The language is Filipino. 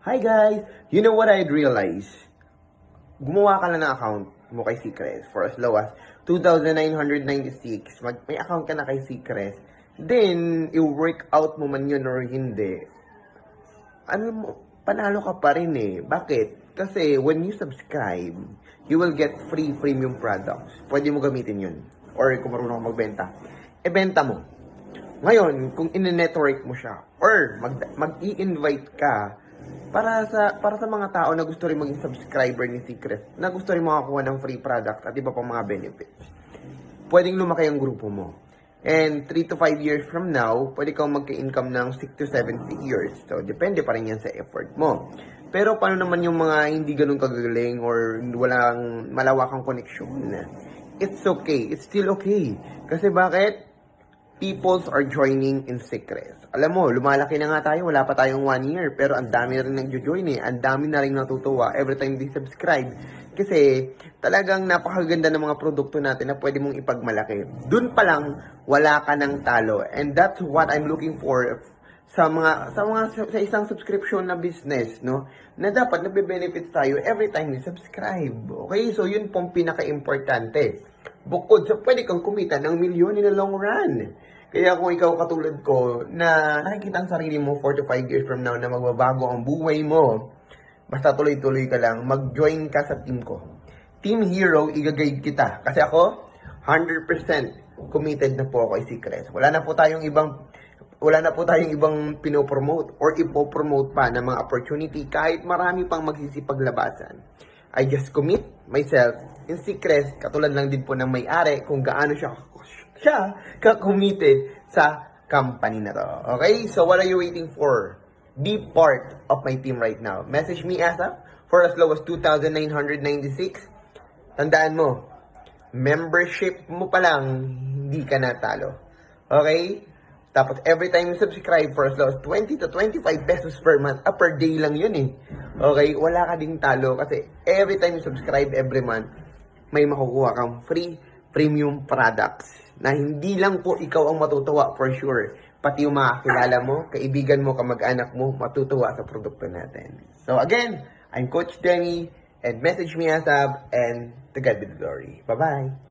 Hi guys! You know what I'd realize? Gumawa ka lang ng account mo kay Secret for as low as 2,996. May account ka na kay Secret. Then, i-work out mo man yun or hindi. Ano mo, panalo ka pa rin eh. Bakit? Kasi when you subscribe, you will get free premium products. Pwede mo gamitin yun. Or kung marunong kang magbenta, benta mo. Ngayon, kung in-network mo siya, or mag-i-invite ka, para sa mga tao na gusto rin maging subscriber ni Secret, na gusto rin makakuha ng free product at iba pang mga benefits, pwedeng lumaki ang grupo mo. And 3 to 5 years from now, pwede kang magka-income ng 6 to 7 figures. So, depende pa rin yan sa effort mo. Pero paano naman yung mga hindi ganun kagaling or walang malawakang connection? It's okay. It's still okay. Kasi bakit? Peoples are joining in Secret. Alam mo, lumalaki na nga tayo, wala pa tayong 1 year, pero ang dami rin nag-join eh. Ang dami na rin natutuwa every time they subscribe. Kasi talagang napakaganda ng mga produkto natin na pwede mong ipagmalaki. Doon pa lang, wala ka ng talo. And that's what I'm looking for sa isang subscription na business, no? Na dapat nagbe-benefits tayo every time you subscribe. Okay? So, yun pong pinaka-importante. Bukod sa pwede kang kumita ng milyon in the long run. Kaya kung ikaw katulad ko na nakikita ang sarili mo 4 to 5 years from now na magbabago ang buhay mo, basta tuloy-tuloy ka lang, mag-join ka sa team ko. Team Hero, i-guide kita. Kasi ako, 100% committed na po ako kay Secret. Wala na po tayong ibang pinopromote or ipopromote pa ng mga opportunity kahit marami pang magsisipaglabasan. I just commit myself in Secret, katulad lang din po ng may-ari kung gaano siya ka-committed sa company na to. Okay? So what are you waiting for? Be part of my team right now. Message me ASAP for as low as 2,996. Tandaan mo, membership mo pa lang, hindi ka natalo. Okay? Tapos every time you subscribe for as low as 20 to 25 pesos per month, per day lang yun eh. Okay? Wala ka ding talo kasi every time you subscribe every month, may makukuha kang free premium products na hindi lang po ikaw ang matutuwa for sure. Pati yung mga kilala mo, kaibigan mo, kamag-anak mo, matutuwa sa produkto natin. So again, I'm Coach Denny and message me ASAP and to God be the glory. Bye-bye!